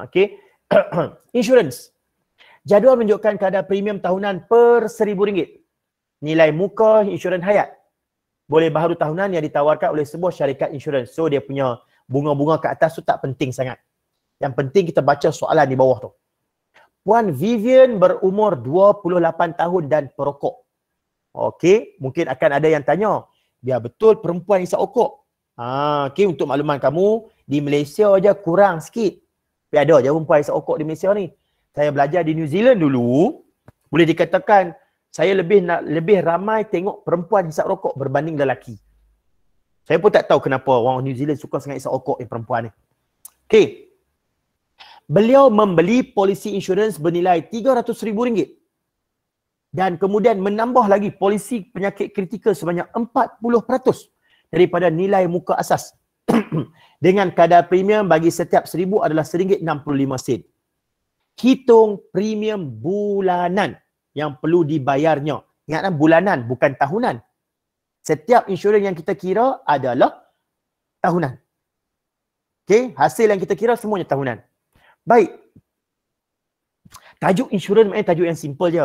Okey. Insurance. Jadual menunjukkan kadar premium tahunan per RM1,000. Nilai muka insurans hayat. Boleh baharu tahunan yang ditawarkan oleh sebuah syarikat insurans. So dia punya bunga-bunga ke atas tu tak penting sangat. Yang penting kita baca soalan di bawah tu. Puan Vivian berumur 28 tahun dan perokok. Okey, mungkin akan ada yang tanya, biar betul perempuan hisap rokok. Okey, untuk makluman kamu, di Malaysia je kurang sikit. Tapi ada je perempuan hisap rokok di Malaysia ni. Saya belajar di New Zealand dulu, boleh dikatakan saya lebih ramai tengok perempuan hisap rokok berbanding lelaki. Saya pun tak tahu kenapa orang New Zealand suka sangat hisap rokok yang perempuan ni. Okey. Beliau membeli polisi insurans bernilai RM300,000 dan kemudian menambah lagi polisi penyakit kritikal sebanyak 40% daripada nilai muka asas. Dengan kadar premium bagi setiap 1,000 adalah RM1.65. Hitung premium bulanan yang perlu dibayarnya. Ingatlah bulanan bukan tahunan. Setiap insurans yang kita kira adalah tahunan. Okey, hasil yang kita kira semuanya tahunan. Baik. Tajuk insurans maknanya tajuk yang simple je.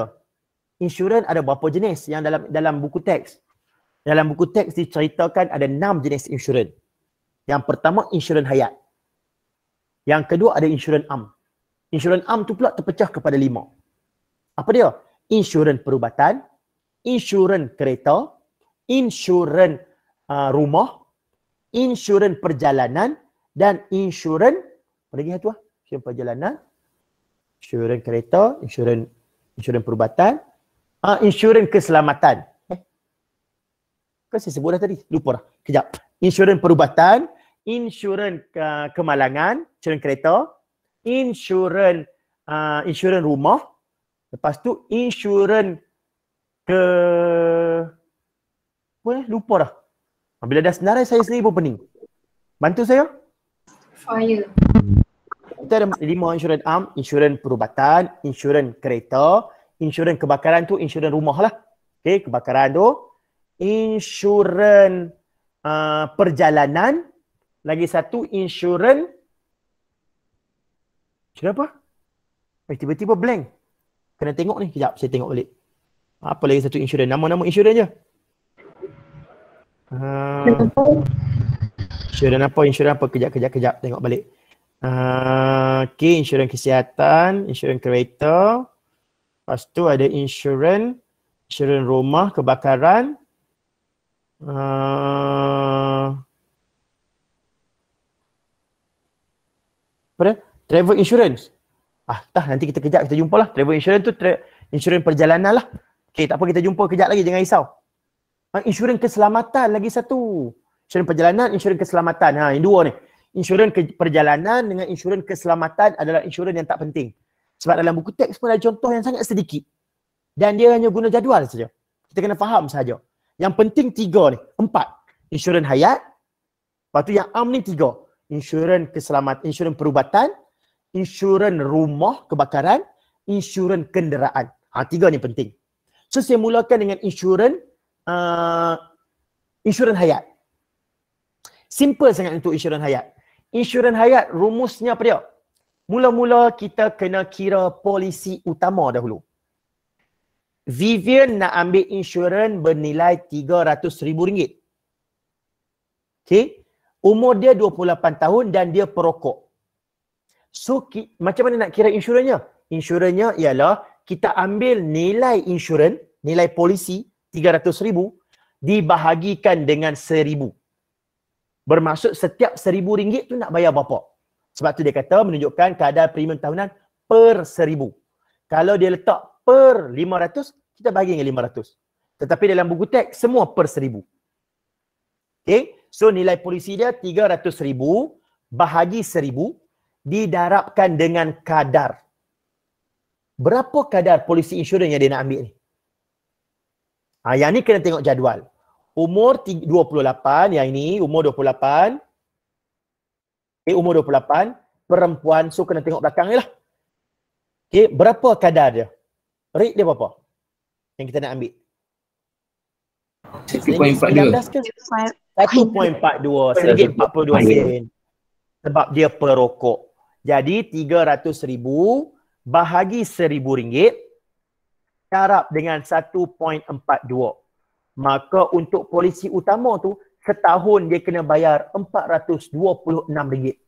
Insurans ada berapa jenis yang dalam buku teks? Dalam buku teks diceritakan ada 6 jenis insurans. Yang pertama insurans hayat. Yang kedua ada insurans am. Insurans am tu pula terpecah kepada 5. Apa dia? Insurans perubatan, insurans kereta, insurans rumah, insurans perjalanan dan insurans apa lagi satu? Insurans perjalanan, insurans kereta, insurans perubatan, insurans keselamatan. Kan saya sebut dah tadi, lupa dah. Kejap. Insurans perubatan, insurans kemalangan, insurans kereta, insurans rumah, lepas tu insurans lupa dah. Bila dah senarai saya sendiri pun pening. Bantu saya. Fire. Kita ada 5 insurans am, insurans perubatan, insurans kereta, insurans kebakaran tu insurans rumah lah. Okey, kebakaran tu. Insurans perjalanan, lagi satu insurans apa? Tiba-tiba blank. Kena tengok ni, kejap saya tengok balik. Apa lagi satu insurans? Nama-nama insurans je. Insurans apa? Kejap tengok balik. Okey, insurans kesihatan, insurans kereta. Lepas tu ada insurans rumah, kebakaran. Apa dia? Travel insurance. Nanti kita kejap kita jumpa lah. Travel insurance tu insurans perjalanan lah. Okey, tak apa, kita jumpa kejap lagi, jangan risau. Insurans keselamatan lagi satu. Insurans perjalanan, insurans keselamatan. Yang dua ni. Insurans perjalanan dengan insurans keselamatan adalah insurans yang tak penting. Sebab dalam buku teks pun ada contoh yang sangat sedikit. Dan dia hanya guna jadual saja. Kita kena faham sahaja. Yang penting 3 ni, 4. Insurans hayat. Lepas tu yang am ni 3. Insurans keselamatan, insurans perubatan, insurans rumah kebakaran, insurans kenderaan. 3 ni penting. So saya mulakan dengan insurans hayat. Simple sangat untuk insurans hayat. Insurans hayat rumusnya apa dia? Mula-mula kita kena kira polisi utama dahulu. Vivian nak ambil insurans bernilai RM300,000. Okey. Umur dia 28 tahun dan dia perokok. So, macam mana nak kira insurансnya? Insurансnya ialah kita ambil nilai insurans, nilai polisi RM300,000 dibahagikan dengan RM1,000. Bermaksud setiap RM1,000 tu nak bayar berapa? Sebab tu dia kata menunjukkan kadar premium tahunan per RM1,000. Kalau dia letak per RM500, kita bahagi dengan RM500. Tetapi dalam buku teks semua per RM1,000. Okay, so nilai polisi dia RM300,000 bahagi RM1,000 didarabkan dengan kadar. Berapa kadar polisi insurans yang dia nak ambil ni? Yang ni kena tengok jadual. Umur 28, yang ini umur 28. Umur 28, perempuan, so kena tengok belakang ni lah. Okay, berapa kadar dia? Rate dia berapa? Yang kita nak ambil. 1.42. 1.42 sen. Sebab dia perokok. Jadi 300,000 bahagi RM1,000 darab dengan 1.42. Maka untuk polisi utama tu setahun dia kena bayar RM426.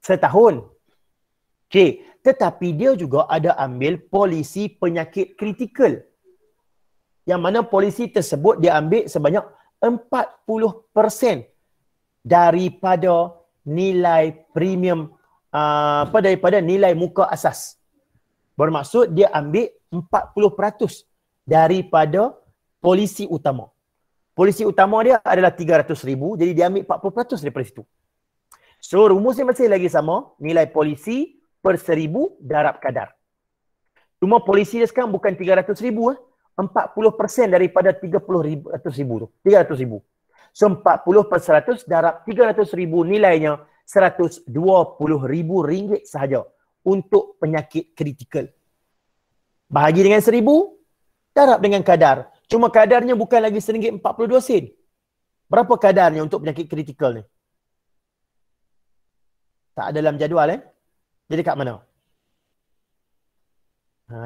Setahun. Okey, tetapi dia juga ada ambil polisi penyakit kritikal. Yang mana polisi tersebut dia ambil sebanyak 40% daripada nilai premium daripada nilai muka asas. Bermaksud dia ambil 40% daripada polisi utama. Polisi utama dia adalah 300,000, jadi dia ambil 40% daripada situ. So rumusnya masih lagi sama, nilai polisi per 1,000 darab kadar. Cuma polisi dia sekarang bukan 300,000 40% daripada 30,000 tu. 300,000. So 40% darab 300,000 nilainya RM120,000 sahaja untuk penyakit kritikal. Bahagi dengan 1,000, darab dengan kadar. Cuma kadarnya bukan lagi RM1.42. Berapa kadarnya untuk penyakit kritikal ni? Tak ada dalam jadual Dia dekat mana?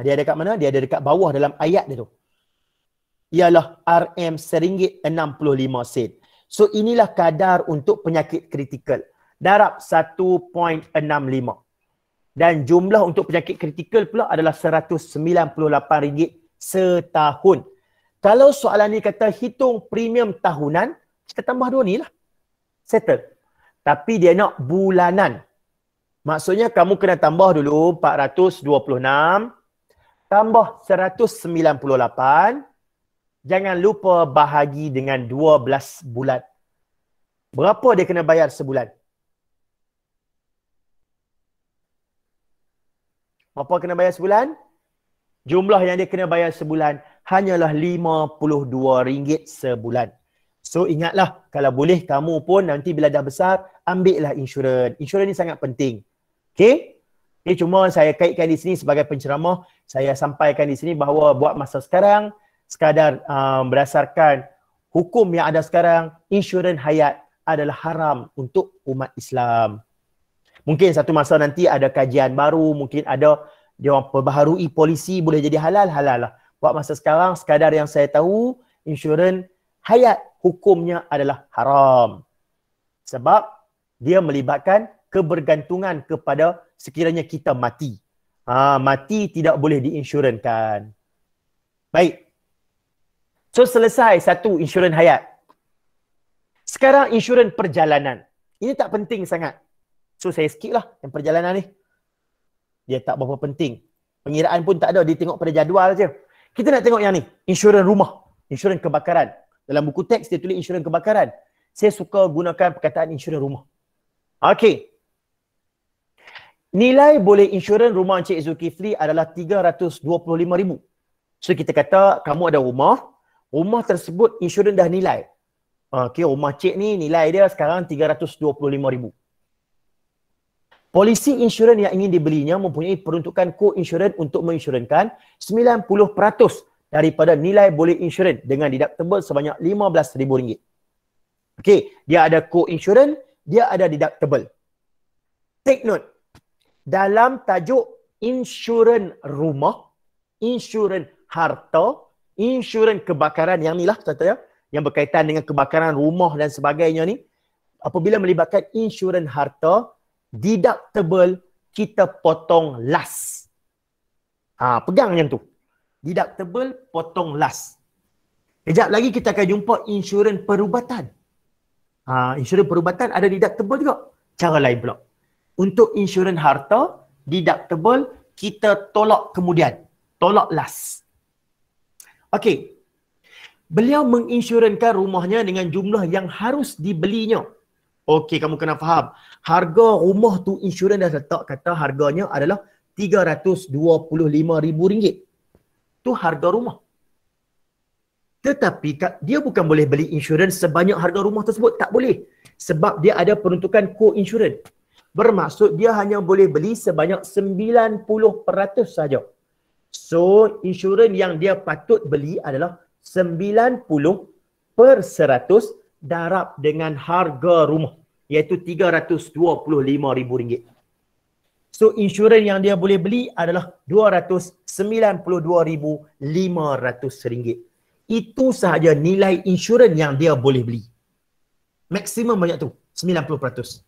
Dia ada dekat mana? Dia ada dekat bawah dalam ayat dia tu. Ialah RM RM1.65. So inilah kadar untuk penyakit kritikal. Darab 1.65. Dan jumlah untuk penyakit kritikal pula adalah RM198 setahun. Kalau soalan ni kata hitung premium tahunan, kita tambah dua ni lah. Settle. Tapi dia nak bulanan. Maksudnya kamu kena tambah dulu 426 tambah 198. Jangan lupa bahagi dengan 12 bulan. Berapa dia kena bayar sebulan? Berapa kena bayar sebulan? Jumlah yang dia kena bayar sebulan hanyalah RM52 sebulan. So ingatlah, kalau boleh kamu pun nanti bila dah besar, ambillah insurans. Insurans ni sangat penting. Okey? Ini cuma saya kaitkan di sini sebagai penceramah. Saya sampaikan di sini bahawa buat masa sekarang, sekadar berdasarkan hukum yang ada sekarang, insurans hayat adalah haram untuk umat Islam. Mungkin satu masa nanti ada kajian baru, mungkin ada dia orang perbaharui polisi boleh jadi halal lah. Buat masa sekarang, sekadar yang saya tahu, insurans hayat hukumnya adalah haram. Sebab dia melibatkan kebergantungan kepada sekiranya kita mati. Mati tidak boleh diinsurankan. Baik. So selesai satu insurans hayat. Sekarang insurans perjalanan. Ini tak penting sangat. So saya skip lah yang perjalanan ni. Dia tak berapa penting. Pengiraan pun tak ada, dia tengok pada jadual je. Kita nak tengok yang ni, insurans rumah, insurans kebakaran. Dalam buku teks dia tulis insurans kebakaran. Saya suka gunakan perkataan insurans rumah. Okey. Nilai boleh insurans rumah Encik Zulkifli adalah RM325,000. So kita kata kamu ada rumah tersebut insurans dah nilai. Okey, rumah cik ni nilai dia sekarang RM325,000. Polisi insurans yang ingin dibelinya mempunyai peruntukan co-insurans untuk menginsurankan 90% daripada nilai boleh insurans dengan deductible sebanyak RM15,000. Okey, dia ada co-insurans, dia ada deductible. Take note, dalam tajuk insurans rumah, insurans harta, insurans kebakaran yang ni lah contohnya, yang berkaitan dengan kebakaran rumah dan sebagainya ni, apabila melibatkan insurans harta, deductible kita potong last. Pegang yang tu. Deductible potong last. Kejap lagi kita akan jumpa insurans perubatan. Insurans perubatan ada deductible juga. Cara lain pula. Untuk insurans harta, deductible kita tolak kemudian. Tolak last. Okey. Beliau menginsurankan rumahnya dengan jumlah yang harus dibelinya. Okey, kamu kena faham. Harga rumah tu insurans dah letak kata harganya adalah RM325,000. Tu harga rumah. Tetapi dia bukan boleh beli insurans sebanyak harga rumah tersebut. Tak boleh. Sebab dia ada peruntukan co-insurans. Bermaksud dia hanya boleh beli sebanyak 90% saja. So, insurans yang dia patut beli adalah 90% darab dengan harga rumah, iaitu RM325,000. So insurans yang dia boleh beli adalah RM292,500. Itu sahaja nilai insurans yang dia boleh beli. Maksimum banyak tu, 90%.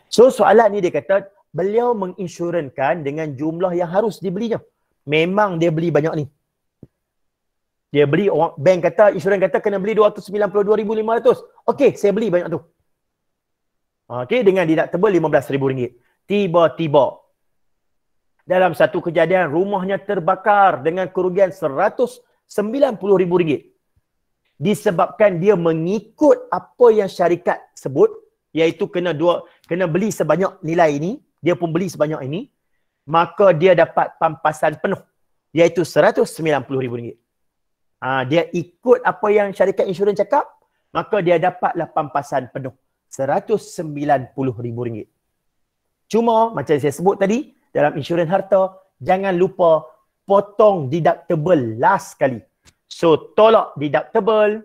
So soalan ni dia kata, beliau menginsurankan dengan jumlah yang harus dibelinya. Memang dia beli banyak ni. Dia beli, orang bank kata, insurans kata kena beli 292,500. Okey, saya beli banyak tu. Okey, dengan deductible RM15,000. Tiba-tiba dalam satu kejadian rumahnya terbakar dengan kerugian RM190,000. Disebabkan dia mengikut apa yang syarikat sebut, iaitu kena beli sebanyak nilai ini, dia pun beli sebanyak ini, maka dia dapat pampasan penuh, iaitu RM190,000. Dia ikut apa yang syarikat insurans cakap, maka dia dapatlah pampasan penuh, RM190,000. Cuma macam saya sebut tadi, dalam insurans harta, jangan lupa potong deductible last kali. So tolak deductible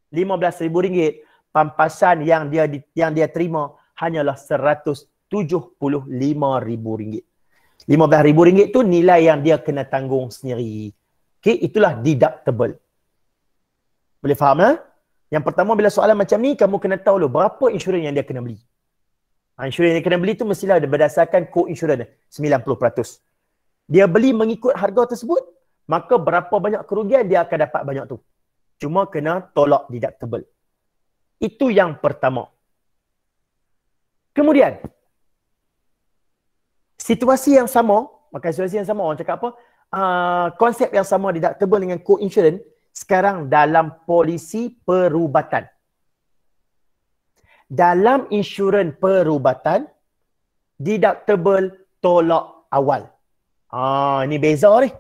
RM15,000, pampasan yang dia terima hanyalah RM175,000. RM15,000 tu nilai yang dia kena tanggung sendiri. Okey, itulah deductible. Boleh faham lah? Yang pertama, bila soalan macam ni, kamu kena tahu dulu berapa insurans yang dia kena beli. Insurans yang dia kena beli tu mestilah berdasarkan co-insurans 90%. Dia beli mengikut harga tersebut, maka berapa banyak kerugian dia akan dapat banyak tu. Cuma kena tolak deductible. Itu yang pertama. Kemudian, situasi yang sama, orang cakap apa? Konsep yang sama deductible dengan co-insurance sekarang dalam polisi perubatan. Dalam insurans perubatan, deductible tolak awal. Ini beza ni.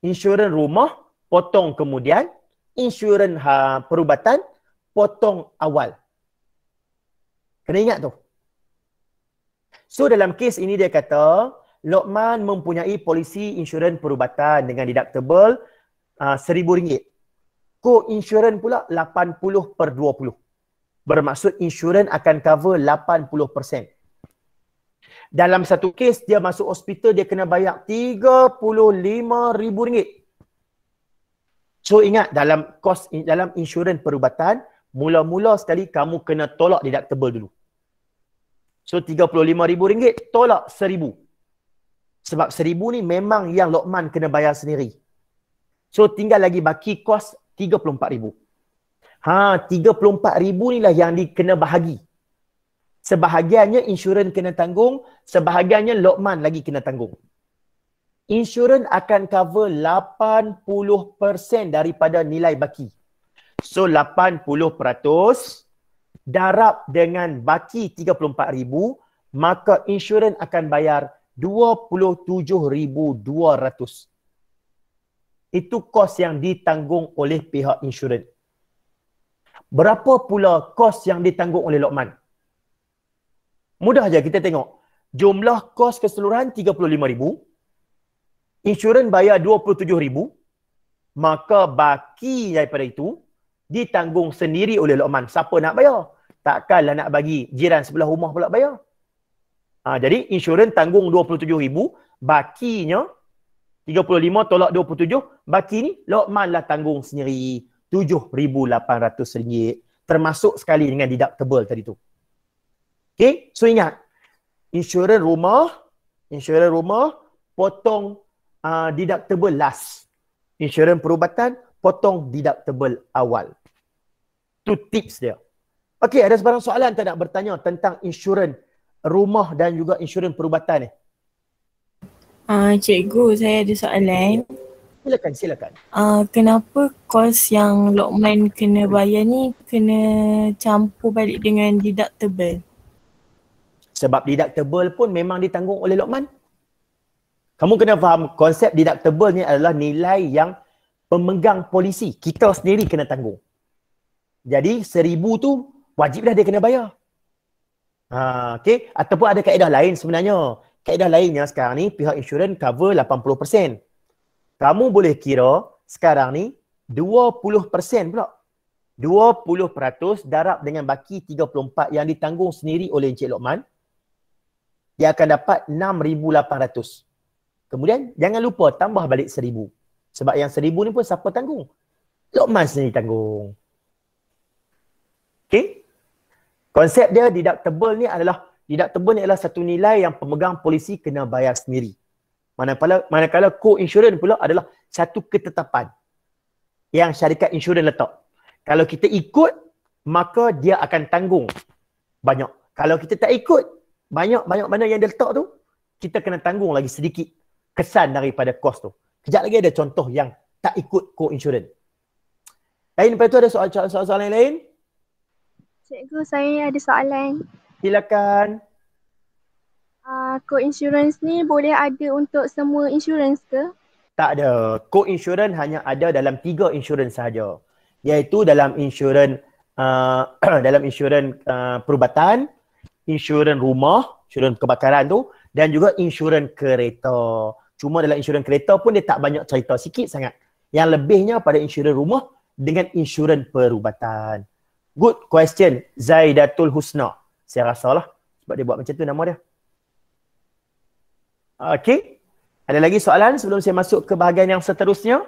Insurans rumah, potong kemudian. Insurans perubatan, potong awal. Kena ingat tu. So dalam kes ini dia kata, Lokman mempunyai polisi insurans perubatan dengan deductible RM1,000. Co-insurans pula 80/20. Bermaksud insurans akan cover 80%. Dalam satu kes dia masuk hospital, dia kena bayar RM35,000. So ingat, dalam insurans perubatan, mula-mula sekali kamu kena tolak deductible dulu. So RM35,000 tolak RM1,000. Sebab RM1,000 ni memang yang Lokman kena bayar sendiri. So tinggal lagi baki kos RM34,000. RM34,000 ni lah yang kena bahagi. Sebahagiannya insurans kena tanggung, sebahagiannya Lokman lagi kena tanggung. Insurans akan cover 80% daripada nilai baki. So 80% darab dengan baki RM34,000, maka insurans akan bayar RM27,200. Itu kos yang ditanggung oleh pihak insurans. Berapa pula kos yang ditanggung oleh Lokman? Mudah je kita tengok. Jumlah kos keseluruhan RM35,000. Insurans bayar RM27,000. Maka baki daripada itu ditanggung sendiri oleh Lokman. Siapa nak bayar? Takkanlah nak bagi jiran sebelah rumah pula bayar. Jadi insurans tanggung RM27,000, bakinya 35 tolak 27, baki ni Lokman lah tanggung sendiri RM7,800, termasuk sekali dengan deductible tadi tu. Okey, so ingat, insurans rumah potong deductible last. Insurans perubatan potong deductible awal. Tu tips dia. Okey, ada sebarang soalan tak nak bertanya tentang insurans rumah dan juga insurans perubatan ni? Cikgu, saya ada soalan. Silakan. Kenapa kos yang Lokman kena bayar ni kena campur balik dengan deductible? Sebab deductible pun memang ditanggung oleh Lokman. Kamu kena faham konsep deductible ni adalah nilai yang pemegang polisi, kita sendiri kena tanggung. Jadi RM1,000 tu wajib dah dia kena bayar. Okey, ataupun ada kaedah lain sebenarnya. Kaedah lainnya sekarang ni pihak insurans cover 80%. Kamu boleh kira sekarang ni 20% pula. 20% darab dengan baki 34 yang ditanggung sendiri oleh Encik Lokman. dia akan dapat 6,800. Kemudian jangan lupa tambah balik 1,000. Sebab yang 1,000 ni pun siapa tanggung? Luqman sendiri tanggung. Okey? Konsep dia deductible ni adalah satu nilai yang pemegang polisi kena bayar sendiri. Manakala co-insurance pula adalah satu ketetapan yang syarikat insurans letak. Kalau kita ikut, maka dia akan tanggung banyak. Kalau kita tak ikut, banyak mana yang dia letak tu, kita kena tanggung lagi sedikit kesan daripada kos tu. Kejap lagi ada contoh yang tak ikut co-insurance. Lain daripada tu ada soalan yang lain? Cikgu, saya ada soalan. Silakan. Co-insurance ni boleh ada untuk semua insurans ke? Tak ada. Co-insurance hanya ada dalam 3 insurans sahaja. Iaitu dalam insurans perubatan, insurans rumah, insurans kebakaran tu, dan juga insurans kereta. Cuma dalam insurans kereta pun dia tak banyak cerita, sikit sangat. Yang lebihnya pada insurans rumah dengan insurans perubatan. Good question, Zaidatul Husna. Saya rasalah sebab dia buat macam tu nama dia. Okey. Ada lagi soalan sebelum saya masuk ke bahagian yang seterusnya?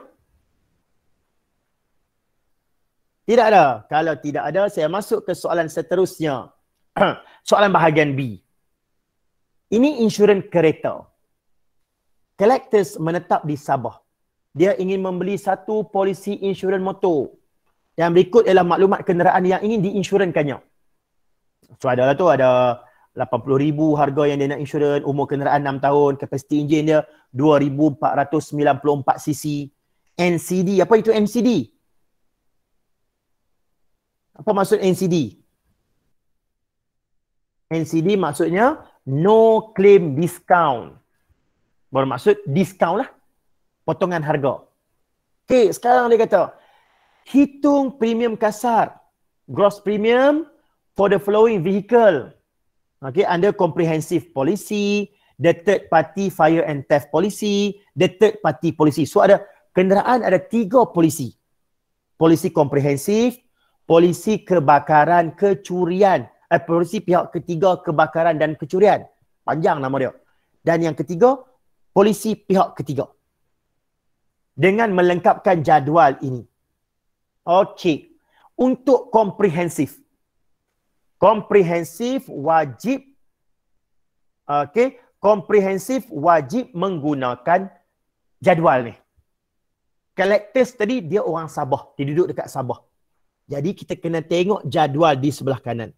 Tidak ada. Kalau tidak ada, saya masuk ke soalan seterusnya. Soalan bahagian B. Ini insurans kereta. Collectors menetap di Sabah. Dia ingin membeli satu polisi insurans motor. Yang berikut ialah maklumat kenderaan yang ingin diinsurankannya. So ada 80,000 harga yang dia nak insurans, umur kenderaan 6 tahun, kapasiti enjin dia 2,494 cc. NCD, apa itu NCD? Apa maksud NCD? NCD maksudnya no claim discount. Bermaksud diskaun lah. Potongan harga. Okey, sekarang dia kata, hitung premium kasar. Gross premium for the following vehicle. Okay, under comprehensive policy, the third party fire and theft policy, the third party policy. So ada kenderaan ada 3 polisi. Polisi komprehensif, polisi kebakaran kecurian, polisi pihak ketiga kebakaran dan kecurian. Panjang nama dia. Dan yang ketiga, polisi pihak ketiga. Dengan melengkapkan jadual ini. Okey. Untuk komprehensif. Komprehensif wajib komprehensif wajib menggunakan jadual ni. Collectors tadi dia orang Sabah, dia duduk dekat Sabah. Jadi kita kena tengok jadual di sebelah kanan.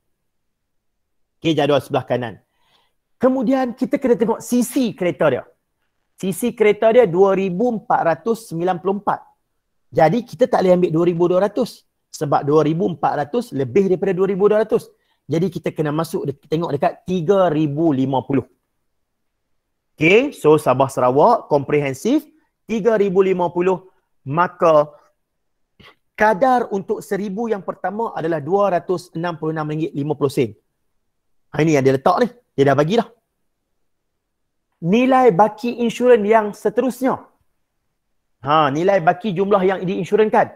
Okey, jadual sebelah kanan. Kemudian kita kena tengok sisi kereta dia. Sisi kereta dia 2,494. Jadi kita tak boleh ambil 2,200 sebab 2,400 lebih daripada 2,200. Jadi kita kena masuk tengok dekat 3,050. Okey, so Sabah Sarawak komprehensif 3,050, maka kadar untuk 1,000 yang pertama adalah RM266.50. Ini yang dia letak ni. Dia dah bagi dah. Nilai baki insurans yang seterusnya. Nilai baki jumlah yang diinsurankan.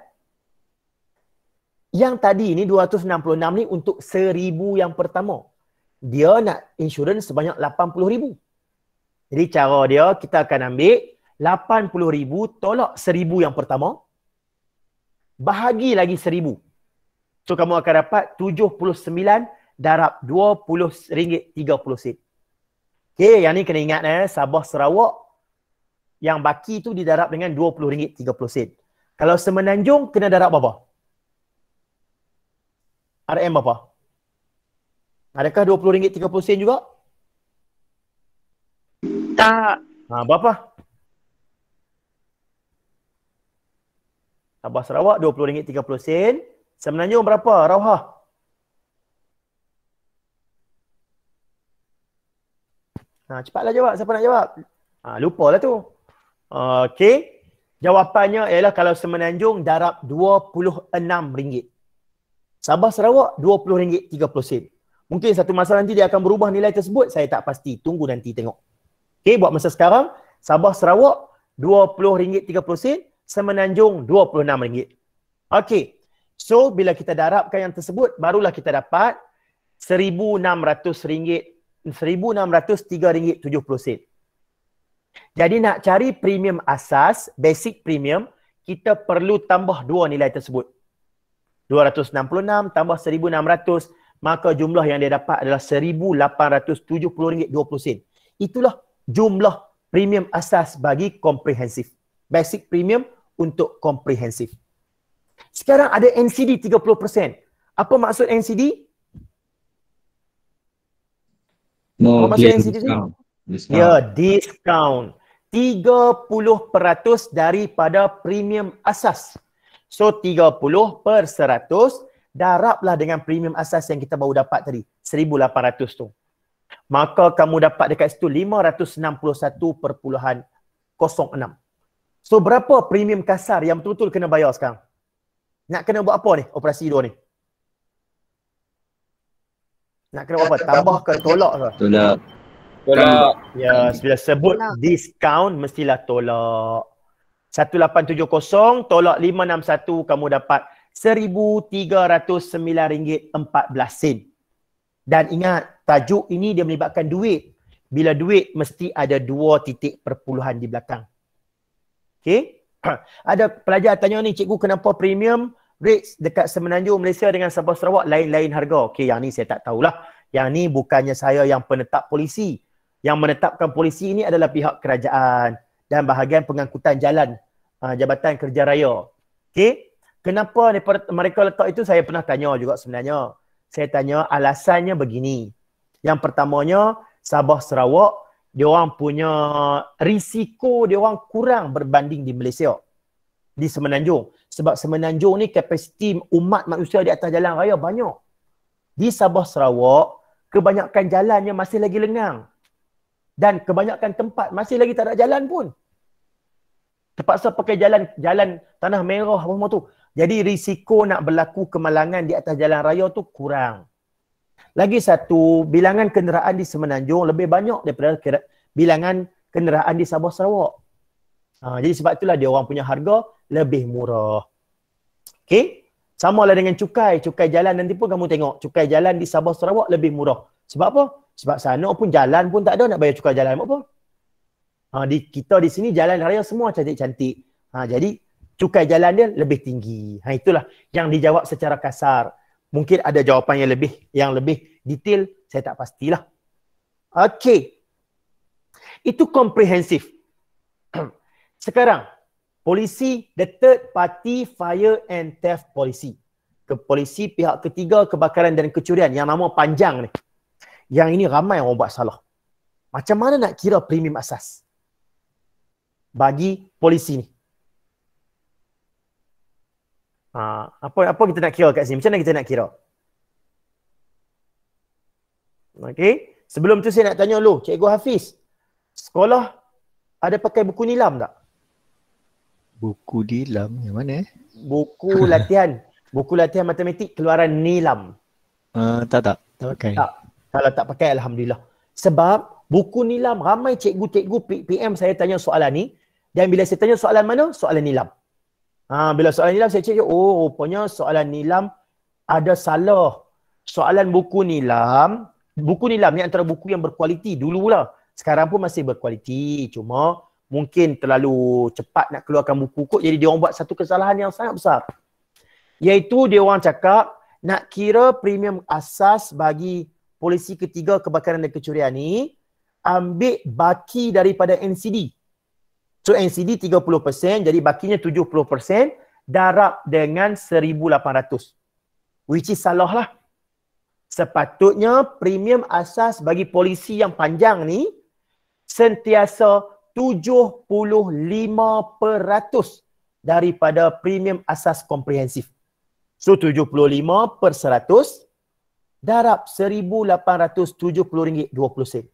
Yang tadi ni 266 ni untuk 1,000 yang pertama. Dia nak insurans sebanyak 80,000. Jadi cara dia kita akan ambil 80,000 tolak 1,000 yang pertama. Bahagi lagi 1,000. So kamu akan dapat 79 darab RM20.30. Okey, yang ni kena ingat Sabah Sarawak yang baki tu didarab dengan RM20.30. Kalau Semenanjung kena darab berapa? RM berapa? Adakah RM20.30 juga? Tak. Berapa? Sabah Sarawak RM20.30. Semenanjung berapa? Rauhah? Cepatlah jawab. Siapa nak jawab? Lupalah tu. Okey. Jawapannya ialah kalau Semenanjung darab RM26. Sabah Sarawak RM20.30. Mungkin satu masa nanti dia akan berubah nilai tersebut. Saya tak pasti. Tunggu nanti tengok. Okey, buat masa sekarang Sabah Sarawak RM20.30, Semenanjung RM26. Okey. So bila kita darabkan yang tersebut, barulah kita dapat RM1,600 RM1,603.70. Jadi nak cari premium asas, basic premium, kita perlu tambah dua nilai tersebut. 266 tambah 1,600, maka jumlah yang dia dapat adalah RM1,870.20. Itulah jumlah premium asas bagi komprehensif. Basic premium untuk komprehensif. Sekarang ada NCD 30%. Apa maksud NCD? No, Apa maksud dia NCD? discount. Ya, diskaun. 30% daripada premium asas. So, 30/100 darablah dengan premium asas yang kita baru dapat tadi. 1,800 tu. Maka kamu dapat dekat situ 561.06. So, berapa premium kasar yang betul-betul kena bayar sekarang? Nak kena buat apa ni, operasi dua ni? Nak kena buat apa? Tambah ke tolak ke? Tolak. Ya, bila sebut diskaun mestilah tolak. 1870 tolak 561 kamu dapat RM1,309.14. Dan ingat, tajuk ini dia melibatkan duit. Bila duit mesti ada 2 titik perpuluhan di belakang. Okey? Ada pelajar tanya ni, cikgu kenapa premium rates dekat Semenanjung Malaysia dengan Sabah Sarawak lain-lain harga? Okey, yang ni saya tak tahulah. Yang ni bukannya saya yang penetap polisi. Yang menetapkan polisi ini adalah pihak kerajaan dan bahagian pengangkutan jalan, Jabatan Kerja Raya. Okey? Kenapa mereka letak itu, saya pernah tanya juga sebenarnya. Saya tanya alasannya begini. Yang pertamanya, Sabah Sarawak, diorang punya risiko diorang kurang berbanding di Malaysia. Di Semenanjung. Sebab Semenanjung ni kapasiti umat manusia di atas jalan raya banyak. Di Sabah Sarawak, kebanyakan jalannya masih lagi lengang. Dan kebanyakan tempat masih lagi tak ada jalan pun. Terpaksa pakai jalan tanah merah apa semua tu. Jadi risiko nak berlaku kemalangan di atas jalan raya tu kurang. Lagi satu, bilangan kenderaan di Semenanjung lebih banyak daripada bilangan kenderaan di Sabah Sarawak. Jadi sebab itulah dia orang punya harga lebih murah. Okey? Sama lah dengan cukai jalan nanti pun kamu tengok. Cukai jalan di Sabah Sarawak lebih murah. Sebab apa? Sebab sana pun jalan pun tak ada, nak bayar cukai jalan apa? Kita di sini jalan raya semua cantik-cantik. Jadi cukai jalan dia lebih tinggi. Itulah yang dijawab secara kasar. Mungkin ada jawapan yang lebih detail, saya tak pastilah. Okey. Itu komprehensif. Sekarang, polisi, the third party fire and theft policy. Polisi pihak ketiga kebakaran dan kecurian yang nama panjang ni. Yang ini ramai orang buat salah. Macam mana nak kira premium asas bagi polisi ni? Apa kita nak kira kat sini? Macam mana kita nak kira? Okey. Sebelum tu saya nak tanya lu, Cikgu Hafiz. Sekolah ada pakai buku nilam tak? Buku nilam yang mana? Buku latihan. Buku latihan matematik keluaran nilam. Tak pakai. Tak. Kalau tak pakai, alhamdulillah. Sebab buku nilam, ramai cikgu-cikgu PM saya tanya soalan ni. Dan bila saya tanya soalan mana? Soalan nilam. Bila soalan nilam saya cakap, oh rupanya soalan nilam ada salah. Soalan buku nilam ni antara buku yang berkualiti dululah. Sekarang pun masih berkualiti. Cuma mungkin terlalu cepat nak keluarkan buku kot. Jadi dia orang buat satu kesalahan yang sangat besar. Iaitu dia orang cakap nak kira premium asas bagi polisi ketiga kebakaran dan kecurian ni, ambil baki daripada NCD. So NCD 30%, jadi bakinya 70%, darab dengan 1,800. Which is salah lah. Sepatutnya premium asas bagi polisi yang panjang ni, sentiasa 75% daripada premium asas komprehensif. So 75/100 darab RM1,870.20.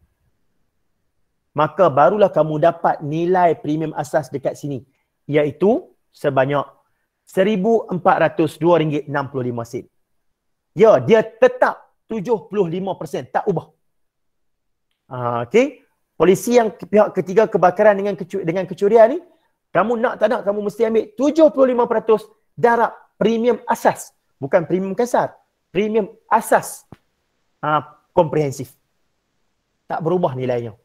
Maka barulah kamu dapat nilai premium asas dekat sini. Iaitu sebanyak RM1,402.65. Ya, dia tetap 75%, tak ubah. Okey. Polisi yang pihak ketiga kebakaran dengan kecurian ni, kamu nak tak nak, kamu mesti ambil 75% darab premium asas. Bukan premium kasar. Premium asas komprehensif. Tak berubah nilainya.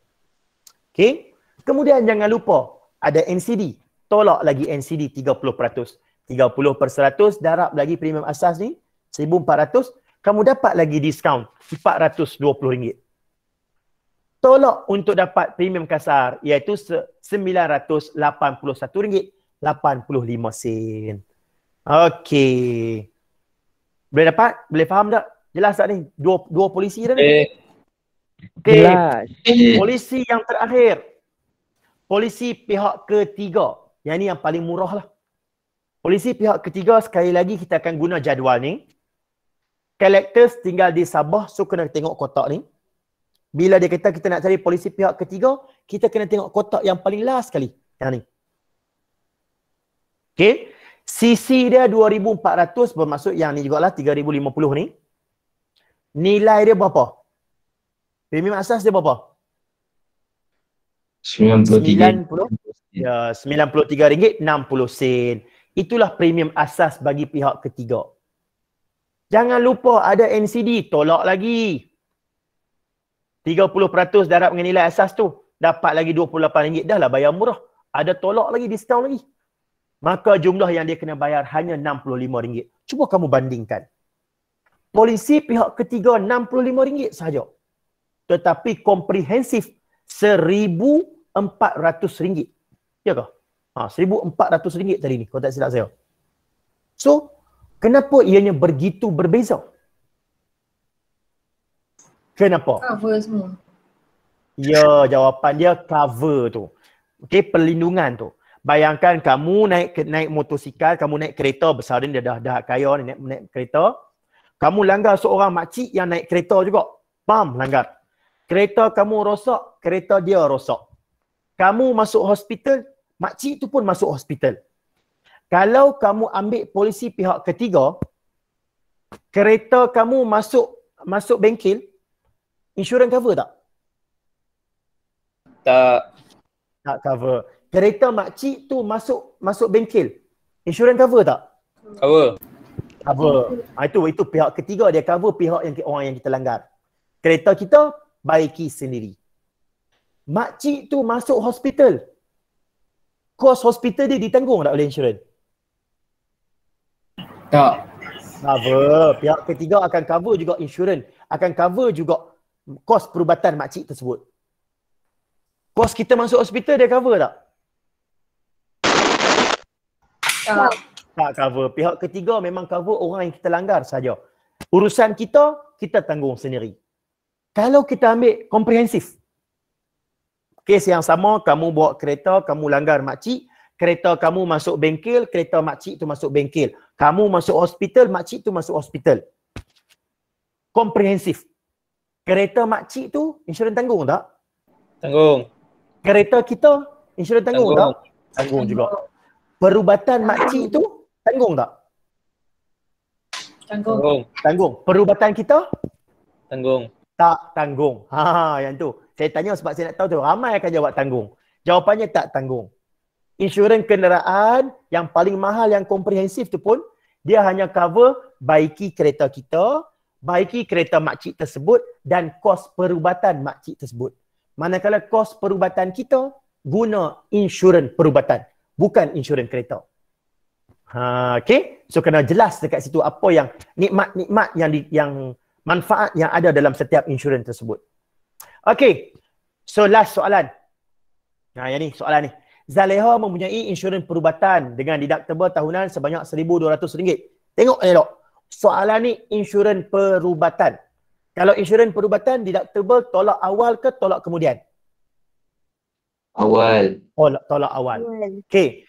Okey. Kemudian jangan lupa ada NCD. Tolak lagi NCD 30%. 30% darab lagi premium asas ni 1,400. Kamu dapat lagi diskaun RM420. Tolak untuk dapat premium kasar iaitu RM981.85. Okey. Boleh dapat? Boleh faham tak? Jelas tak ni? Dua polisi dah ni. Okey. Jelas. Polisi yang terakhir. Polisi pihak ketiga. Yang ni yang paling murah lah. Polisi pihak ketiga, sekali lagi kita akan guna jadual ni. Collectors tinggal di Sabah, so kena tengok kotak ni. Bila dia kata kita nak cari polisi pihak ketiga, kita kena tengok kotak yang paling last sekali. Yang ni. Okey. CC dia 2,400, bermaksud yang ni jugalah 3,050 ni. Nilai dia berapa? Premium asas dia berapa? 93. Ya, RM93.60. Itulah premium asas bagi pihak ketiga. Jangan lupa ada NCD, tolak lagi. 30% darab dengan nilai asas tu. Dapat lagi RM28. Dah lah bayar murah. Ada tolak lagi, diskaun lagi. Maka jumlah yang dia kena bayar hanya RM65. Cuba kamu bandingkan. Polisi pihak ketiga RM65 sahaja. Tetapi komprehensif RM1,400. Ya ke? RM1,400 tadi ni, kalau tak silap saya. So, kenapa ianya begitu berbeza? Kenapa? Cover semua. Ya, jawapan dia cover tu. Okey, perlindungan tu. Bayangkan kamu naik motosikal, kamu naik kereta besar ni, dia dah kaya ni, naik kereta. Kamu langgar seorang makcik yang naik kereta juga. Pam, langgar. Kereta kamu rosak, kereta dia rosak. Kamu masuk hospital, makcik tu pun masuk hospital. Kalau kamu ambil polisi pihak ketiga, kereta kamu masuk bengkel, insurans cover tak? Tak. Tak cover. Kereta makcik tu masuk bengkel, insurans cover tak? Cover. Cover. Itu pihak ketiga, dia cover pihak yang orang yang kita langgar. Kereta kita baiki sendiri. Makcik tu masuk hospital, kos hospital dia ditanggung tak oleh insurans? Tak. Cover. Pihak ketiga akan cover juga insurans. Akan cover juga kos perubatan makcik tersebut. Kos kita masuk hospital dia cover tak? Tak. Tak cover. Pihak ketiga memang cover orang yang kita langgar saja. Urusan kita tanggung sendiri. Kalau kita ambil komprehensif, kes yang sama, kamu bawa kereta, kamu langgar makcik, kereta kamu masuk bengkel, kereta makcik tu masuk bengkel. Kamu masuk hospital, makcik tu masuk hospital. Komprehensif. Kereta makcik tu, insurans tanggung tak? Tanggung. Kereta kita, insurans tanggung tak? Tanggung juga. Perubatan makcik tu, tanggung tak? Tanggung. Tanggung. Perubatan kita? Tanggung. Tak tanggung. Yang tu. Saya tanya sebab saya nak tahu tu. Ramai akan jawab tanggung. Jawapannya tak tanggung. Insurans kenderaan yang paling mahal, yang komprehensif tu pun, dia hanya cover baiki kereta kita, baiki kereta makcik tersebut dan kos perubatan makcik tersebut. Manakala kos perubatan kita, guna insurans perubatan. Bukan insurans kereta. Okay? So kena jelas dekat situ apa yang nikmat-nikmat yang manfaat yang ada dalam setiap insurans tersebut. Okay. So last soalan. Yang ni soalan ni. Zaleha mempunyai insurans perubatan dengan deductible tahunan sebanyak RM1,200. Tengok elok. Soalan ni insurans perubatan. Kalau insurans perubatan deductible tolak awal ke tolak kemudian? Awal. Tolak awal. Okay.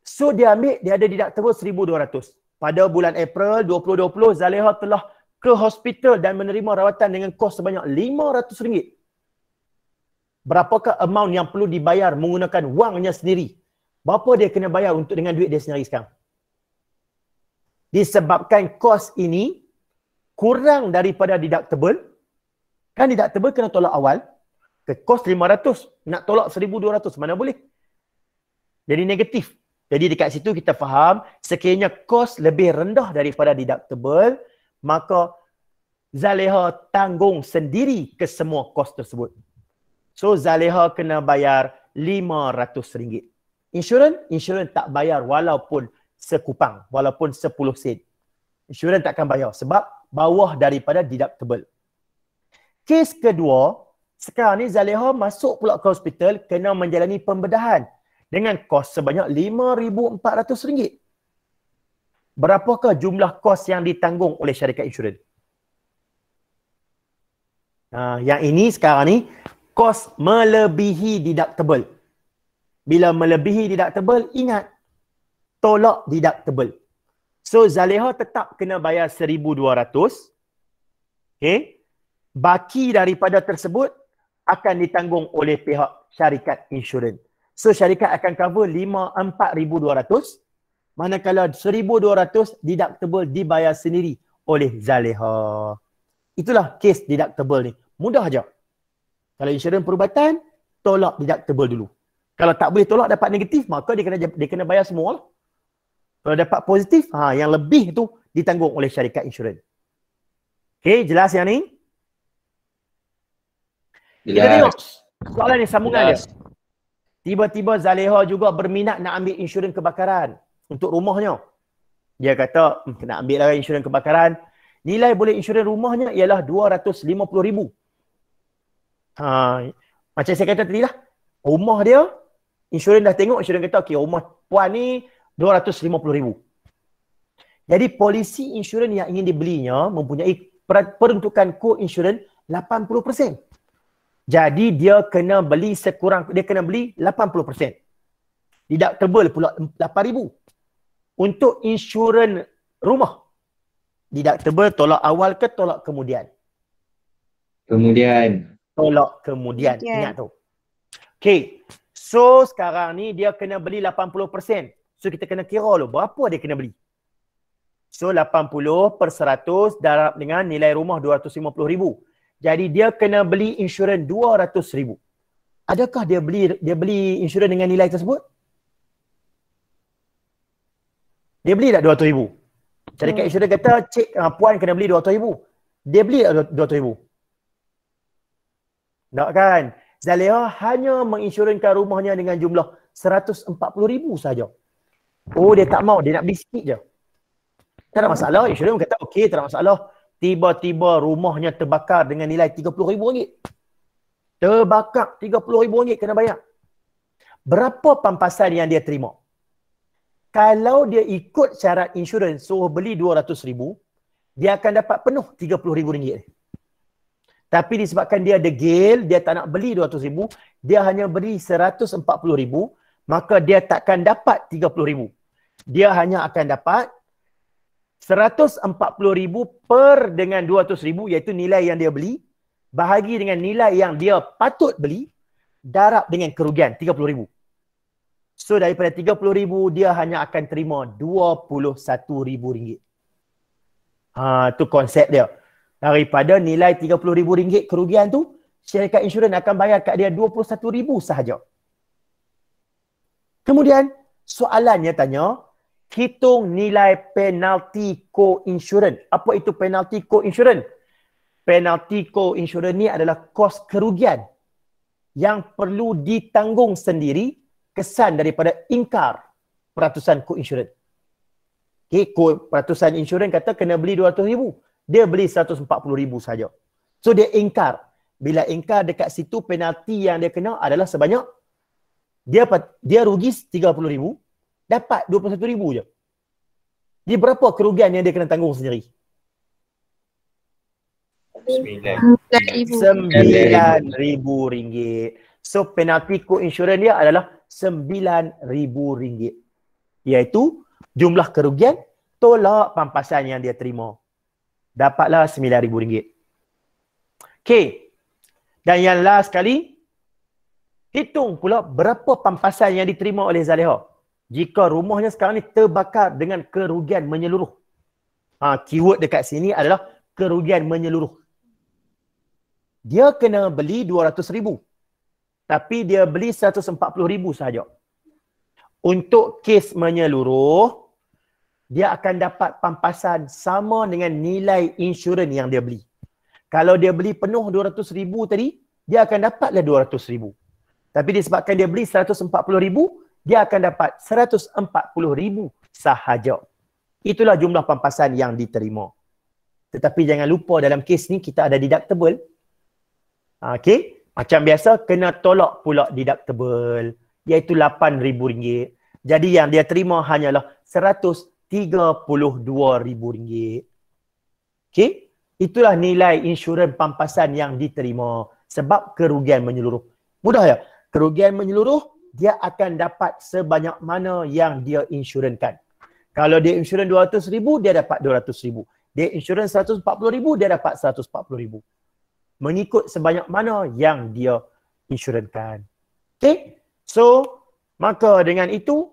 So dia ada deductible RM1,200. Pada bulan April 2020, Zaleha telah ke hospital dan menerima rawatan dengan kos sebanyak RM500. Berapakah amount yang perlu dibayar menggunakan wangnya sendiri? Berapa dia kena bayar untuk dengan duit dia sendiri sekarang? Disebabkan kos ini kurang daripada deductible. Kan deductible kena tolak awal. Kos RM500, nak tolak RM1,200, mana boleh? Jadi negatif. Jadi dekat situ kita faham, sekiranya kos lebih rendah daripada deductible, maka Zaleha tanggung sendiri kesemua kos tersebut. So Zaleha kena bayar RM500. Insurans tak bayar walaupun sekupang, walaupun 10 sen. Insurans takkan bayar sebab bawah daripada deductible. Kes kedua, sekarang ni Zaleha masuk pula ke hospital kena menjalani pembedahan dengan kos sebanyak RM5,400. Berapakah jumlah kos yang ditanggung oleh syarikat insurans? Yang ini sekarang ni kos melebihi deductible. Bila melebihi deductible, ingat tolak deductible. So Zaleha tetap kena bayar RM1,200. Okay. Baki daripada tersebut akan ditanggung oleh pihak syarikat insurans. So syarikat akan cover RM4,200. Manakala RM1,200 deductible dibayar sendiri oleh Zaleha. Itulah kes deductible ni. Mudah aja. Kalau insurans perubatan, tolak deductible dulu. Kalau tak boleh tolak dapat negatif, maka dia kena bayar semua lah. Kalau dapat positif, yang lebih tu ditanggung oleh syarikat insurans. Okey, jelas yang ni? Kita tengok soalan ni sambungan dia. Tiba-tiba Zaleha juga berminat nak ambil insurans kebakaran untuk rumahnya. Dia kata, nak ambil lah insurans kebakaran. Nilai boleh insurans rumahnya ialah RM250,000. Macam saya kata tadi lah, rumah dia, insurans dah tengok, insurans kata, okey, rumah puan ni RM250,000. Jadi polisi insurans yang ingin dibelinya mempunyai peruntukan co-insurans 80%. Jadi dia kena beli 80%. Deductible pula RM8,000. Untuk insurans rumah, deductible tolak awal ke tolak kemudian? Tolak kemudian. Ingat tu. Okey. So sekarang ni dia kena beli 80%. So kita kena kira dulu berapa dia kena beli. So 80/100 darab dengan nilai rumah RM250,000. Jadi dia kena beli insurans RM200,000. Adakah dia beli insurans dengan nilai tersebut? Dia beli tak RM200,000? Syarikat insurans kata, cik puan kena beli RM200,000. Dia beli tak RM200,000? Tak kan? Zaleha hanya menginsurans rumahnya dengan jumlah RM140,000 saja. Oh, dia tak mau, dia nak beli sikit je. Tak ada masalah, insurans kata okey, tak ada masalah. Tiba-tiba rumahnya terbakar dengan nilai RM30,000. Terbakar RM30,000 kena bayar. Berapa pampasan yang dia terima? Kalau dia ikut syarat insurans suruh beli RM200,000, dia akan dapat penuh RM30,000. Tapi disebabkan dia degil, dia tak nak beli RM200,000, dia hanya beri RM140,000, maka dia takkan dapat RM30,000. Dia hanya akan dapat RM140,000 per dengan RM200,000, iaitu nilai yang dia beli, bahagi dengan nilai yang dia patut beli, darab dengan kerugian RM30,000. So daripada RM30,000 dia hanya akan terima RM21,000. Tu konsep dia. Daripada nilai RM30,000 kerugian tu, syarikat insurans akan bayar kat dia RM21,000 sahaja. Kemudian soalannya tanya, hitung nilai penalti co-insurans. Apa itu penalti co-insurans? Penalti co-insurans ni adalah kos kerugian yang perlu ditanggung sendiri kesan daripada ingkar peratusan co-insurans. Okay, peratusan insurans kata kena beli RM200,000. Dia beli RM140,000 saja. So dia ingkar. Bila ingkar dekat situ, penalti yang dia kena adalah sebanyak dia rugi RM30,000, dapat RM21,000 je. Jadi berapa kerugian yang dia kena tanggung sendiri? RM9,000. So penalti co-insurans dia adalah RM9,000. Iaitu jumlah kerugian tolak pampasan yang dia terima. Dapatlah RM9,000. Okey. Dan yang last sekali, hitung pula berapa pampasan yang diterima oleh Zaleha jika rumahnya sekarang ni terbakar dengan kerugian menyeluruh. Keyword dekat sini adalah kerugian menyeluruh. Dia kena beli RM200,000. Tapi dia beli RM140,000 sahaja. Untuk kes menyeluruh, dia akan dapat pampasan sama dengan nilai insurans yang dia beli. Kalau dia beli penuh 200,000 tadi, dia akan dapatlah 200,000. Tapi disebabkan dia beli 140,000, dia akan dapat 140,000 sahaja. Itulah jumlah pampasan yang diterima. Tetapi jangan lupa dalam kes ni kita ada deductible. Okey, macam biasa kena tolak pula deductible, iaitu RM8,000. Jadi yang dia terima hanyalah RM132,000. Okey, itulah nilai insurans pampasan yang diterima sebab kerugian menyeluruh. Mudah ya? Kerugian menyeluruh dia akan dapat sebanyak mana yang dia insurankan. Kalau dia insurans 200,000, dia dapat 200,000. Dia insurans 140,000, dia dapat 140,000. Mengikut sebanyak mana yang dia insurankan. Okay? So, maka dengan itu,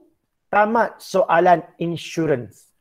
tamat soalan insurans.